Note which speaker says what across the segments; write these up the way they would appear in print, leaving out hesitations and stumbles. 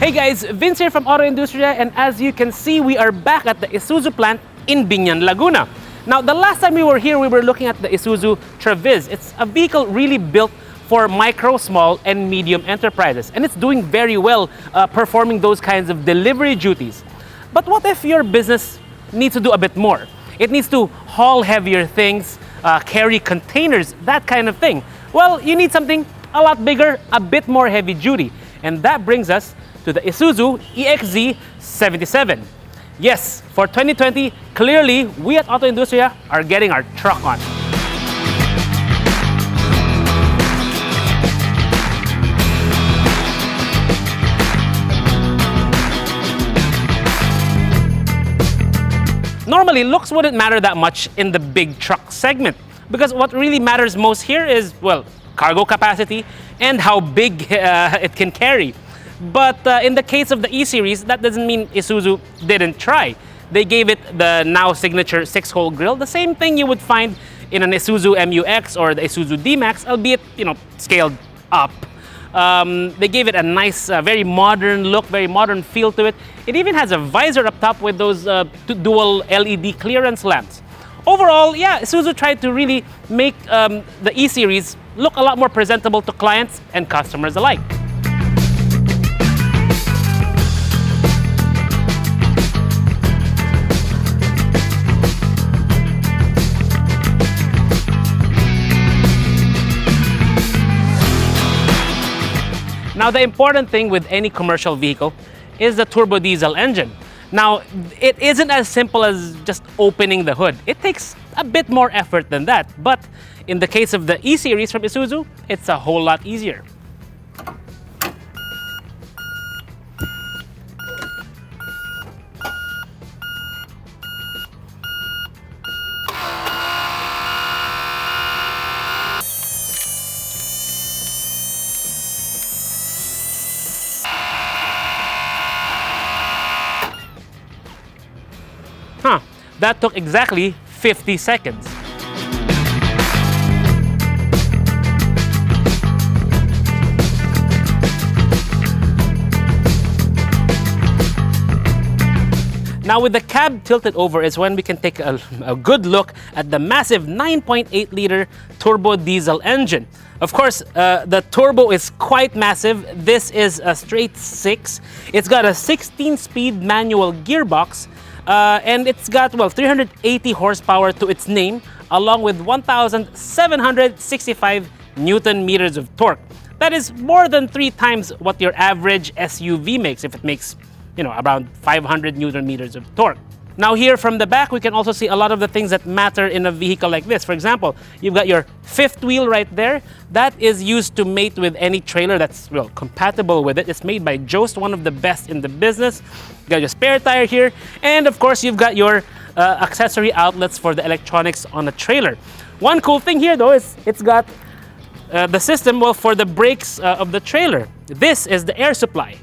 Speaker 1: Hey guys, Vince here from AutoIndustriya, and as you can see, we are back at the Isuzu plant in Biñan, Laguna. Now, the last time we were here, we were looking at the Isuzu Treviz. It's a vehicle really built for micro, small, and medium enterprises, and it's doing very well performing those kinds of delivery duties. But what if your business needs to do a bit more? It needs to haul heavier things, carry containers, that kind of thing. Well, you need something a lot bigger, a bit more heavy duty. And that brings us to the Isuzu EXZ77. Yes, for 2020, clearly, we at AutoIndustriya are getting our truck on. Normally, looks wouldn't matter that much in the big truck segment, because what really matters most here is, well, cargo capacity and how big it can carry. But in the case of the E-Series, that doesn't mean Isuzu didn't try. They gave it the now signature 6-hole grille, the same thing you would find in an Isuzu MU-X or the Isuzu D-Max, albeit, scaled up. They gave it a nice, very modern look, very modern feel to it. It even has a visor up top with those dual LED clearance lamps. Overall, yeah, Isuzu tried to really make the E-Series look a lot more presentable to clients and customers alike. Now, the important thing with any commercial vehicle is the turbo diesel engine. Now, it isn't as simple as just opening the hood. It takes a bit more effort than that. But in the case of the E-Series from Isuzu, it's a whole lot easier. That took exactly 50 seconds. Now, with the cab tilted over is when we can take a good look at the massive 9.8-liter turbo diesel engine. Of course, the turbo is quite massive. This is a straight 6. It's got a 16-speed manual gearbox, and it's got, well, 380 horsepower to its name, along with 1,765 Newton meters of torque. That is more than 3 times what your average SUV makes, if it makes, around 500 Newton meters of torque. Now, here from the back, we can also see a lot of the things that matter in a vehicle like this. For example, you've got your 5th wheel right there. That is used to mate with any trailer that's, well, compatible with it. It's made by Jost, one of the best in the business. You got your spare tire here. And of course, you've got your accessory outlets for the electronics on a trailer. One cool thing here, though, is it's got the system, well, for the brakes of the trailer. This is the air supply.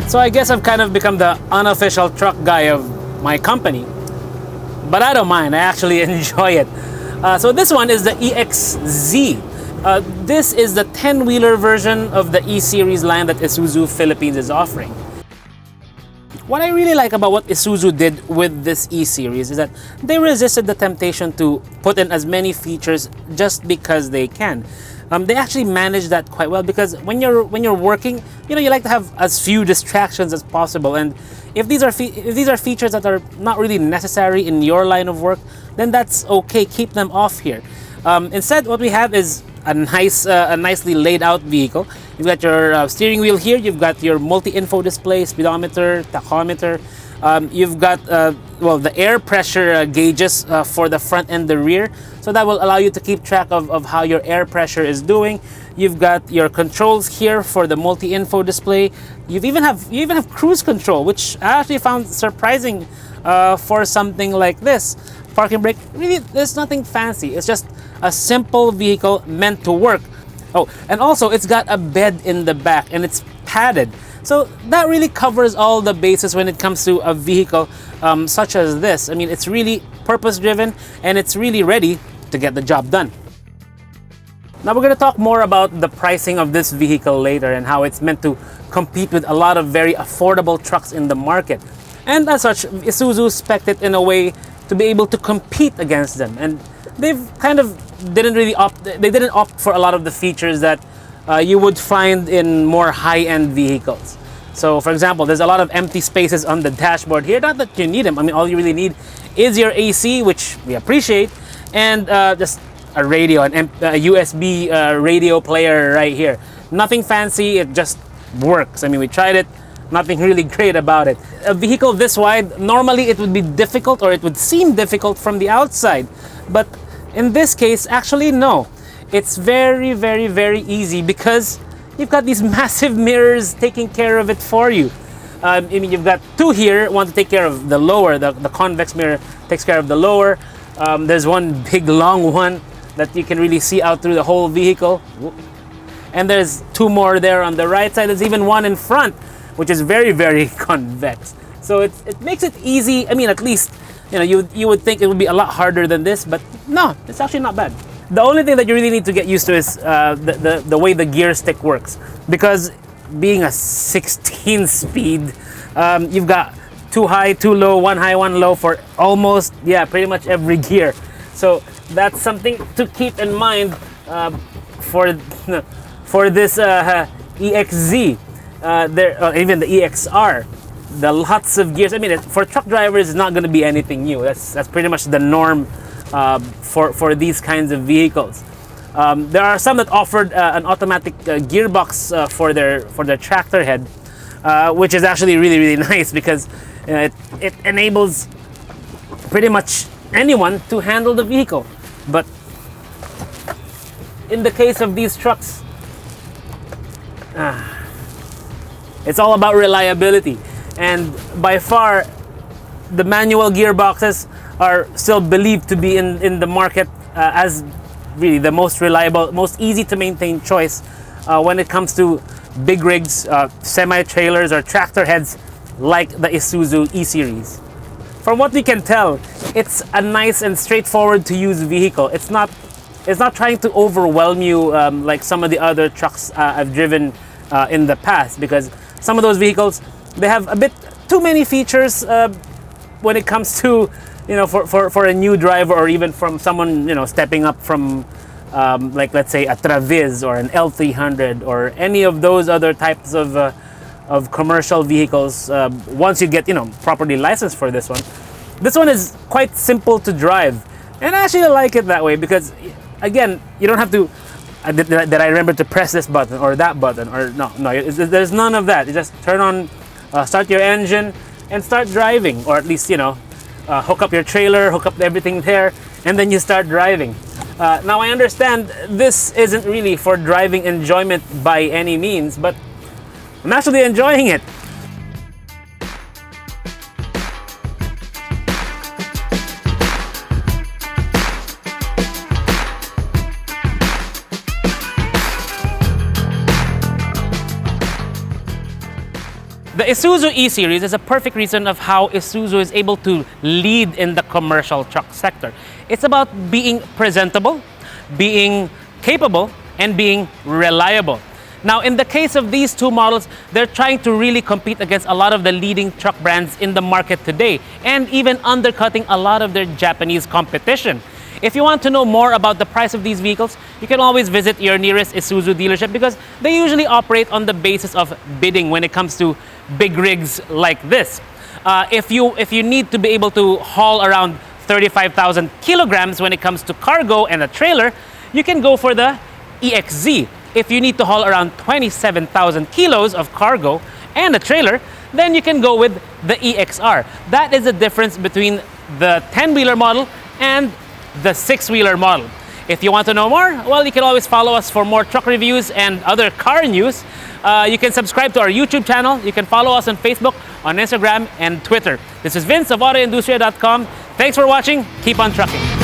Speaker 1: So I guess I've kind of become the unofficial truck guy of my company. But I don't mind, I actually enjoy it. So this one is the EXZ. This is the 10-wheeler version of the E-Series line that Isuzu Philippines is offering. What I really like about what Isuzu did with this E-Series is that they resisted the temptation to put in as many features just because they can. They actually manage that quite well, because when you're working, you like to have as few distractions as possible. And if these are features that are not really necessary in your line of work, then that's okay. Keep them off here. Instead, what we have is a nicely laid out vehicle. You've got your steering wheel here. You've got your multi-info display, speedometer, tachometer. You've got well, the air pressure gauges for the front and the rear, so that will allow you to keep track of how your air pressure is doing. You've got your controls here for the multi-info display. You even have cruise control, which I actually found surprising for something like this. Parking brake, really, there's nothing fancy. It's just a simple vehicle meant to work. Oh, and also it's got a bed in the back and it's padded. So that really covers all the bases when it comes to a vehicle such as this. I mean, it's really purpose-driven and it's really ready to get the job done. Now we're going to talk more about the pricing of this vehicle later and how it's meant to compete with a lot of very affordable trucks in the market. And as such, Isuzu spec'd it in a way to be able to compete against them. And they've kind of didn't opt for a lot of the features that you would find in more high-end vehicles. So for example, there's a lot of empty spaces on the dashboard here. Not that you need them. I mean, all you really need is your AC, which we appreciate, and just a radio, a USB radio player right here. Nothing fancy, it just works. I mean, we tried it, nothing really great about it. A vehicle this wide, normally it would be difficult, or it would seem difficult from the outside. But in this case, actually no. It's very, very, very easy because you've got these massive mirrors taking care of it for you. I mean, you've got two here, one to take care of the lower, the convex mirror takes care of the lower. There's one big long one that you can really see out through the whole vehicle. And there's two more there on the right side. There's even one in front, which is very, very convex. So it makes it easy. I mean, at least, you know, you would think it would be a lot harder than this, but no, it's actually not bad. The only thing that you really need to get used to is the way the gear stick works. Because being a 16 speed, you've got 2 high, 2 low, 1 high, 1 low for almost, yeah, pretty much every gear. So that's something to keep in mind for this EXZ, even the EXR. The lots of gears. I mean, for truck drivers, it's not going to be anything new. That's pretty much the norm for these kinds of vehicles. There are some that offered an automatic gearbox for their tractor head, which is actually really, really nice because it enables pretty much anyone to handle the vehicle. But in the case of these trucks, it's all about reliability. And by far, the manual gearboxes are still believed to be in the market as really the most reliable, most easy to maintain choice when it comes to big rigs, semi-trailers, or tractor heads like the Isuzu E-Series. From what we can tell, it's a nice and straightforward to use vehicle. It's not trying to overwhelm you like some of the other trucks I've driven in the past, because some of those vehicles, they have a bit too many features when it comes to, you know, for a new driver, or even from someone, you know, stepping up from like, let's say, a Traviz or an L300 or any of those other types of commercial vehicles. Once you get, you know, properly licensed for this one is quite simple to drive, and I actually like it that way because, again, you don't have to did I remember to press this button or that button, or no, there's none of that. You just turn on, start your engine and start driving, or at least, you know, hook up your trailer, hook up everything there, and then you start driving. Now I understand this isn't really for driving enjoyment by any means, but I'm actually enjoying it. The Isuzu E-Series is a perfect reason of how Isuzu is able to lead in the commercial truck sector. It's about being presentable, being capable, and being reliable. Now, in the case of these two models, they're trying to really compete against a lot of the leading truck brands in the market today, and even undercutting a lot of their Japanese competition. If you want to know more about the price of these vehicles, you can always visit your nearest Isuzu dealership, because they usually operate on the basis of bidding when it comes to big rigs like this. If you need to be able to haul around 35,000 kilograms when it comes to cargo and a trailer, you can go for the EXZ. If you need to haul around 27,000 kilos of cargo and a trailer, then you can go with the EXR. That is the difference between the 10-wheeler model and the 6-wheeler model. If you want to know more, well, you can always follow us for more truck reviews and other car news. You can subscribe to our YouTube channel. You can follow us on Facebook, on Instagram, and Twitter. This is Vince of AutoIndustriya.com. Thanks for watching. Keep on trucking.